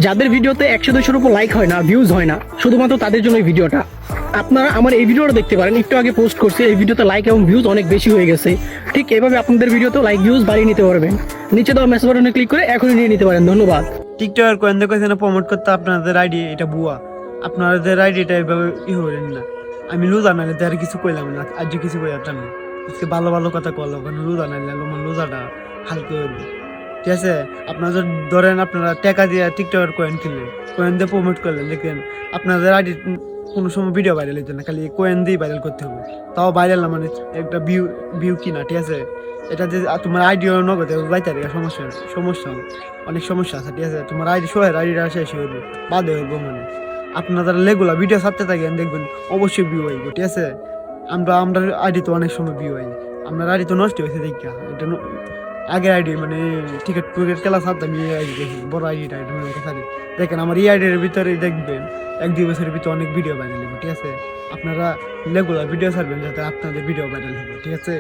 যাদের ভিডিওতে 100-200 উপর লাইক হয় না, ভিউজ হয় না, শুধুমাত্র তাদের জন্য এই ভিডিওটা। আপনারা আমার এই ভিডিওটা দেখতে পারেন, একটু আগে পোস্ট করছি, এই ভিডিওতে লাইক এবং ভিউজ অনেক বেশি হয়ে গেছে। ঠিক এভাবে আপনাদের ভিডিওতে লাইক ভিউজ বাড়িয়ে নিতে পারবেন। নিচে দেওয়া মেসেজ বাটনে ক্লিক করে এখনই নিয়ে নিতে পারেন। ধন্যবাদ। টিকটকের কোয়েন দেখেছেন প্রমোট করতে আপনাদের আইডি এটা বুয়া, আপনাদের আইডিটা এভাবে হলেন না। আমি লুজা নাইলে আর কিছু কইলাম না, আজ কিছু কই যাতাম না। আজকে ভালো ভালো কথা কল, কারণ লুজা নাইলে আমার লুজাটা হালকা হইব। ঠিক আছে, আপনারা যদি ধরেন আপনারা টাকা দিয়ে টিকটকের কয়েন কিনলেন, কয়েন দিয়ে প্রমোট করলেন, দেখলেন আপনাদের আইডি কোনো সময় ভিডিও ভাইরাল হইতে না, খালি কয়েন দিয়ে ভাইরাল করতে হবে। তাও ভাইরাল না মানে একটা ভিউ কিনা। ঠিক আছে, এটা যে তোমার আইডিও নগদে যাইতে সমস্যা অনেক সমস্যা আছে। ঠিক আছে, তোমার আইডি শোয়ের আইডিটা শেষ হয়ে যাবে, বাদে হইব মানে। আপনারা রেগুলার ভিডিও ছাড়তে থাকেন, দেখবেন অবশ্যই ভিউ হইব। ঠিক আছে, আমরা আইডি তো অনেক সময় ভিউ হয়, আপনার আইডি তো নষ্ট হয়েছে দেখা। এটা আগের আইডি মানে টিকিট খেলা ছাড়তাম, এই আইডি দেখি বড় আইডিটা ছাড়ি। দেখেন আমার এই আইডির ভিতরে দেখবেন 1-2 বছরের ভিতরে অনেক ভিডিও ভাইরাল হবে। ঠিক আছে, আপনারা রেগুলার ভিডিও ছাড়বেন যাতে আপনাদের ভিডিও ভাইরাল হবে। ঠিক আছে।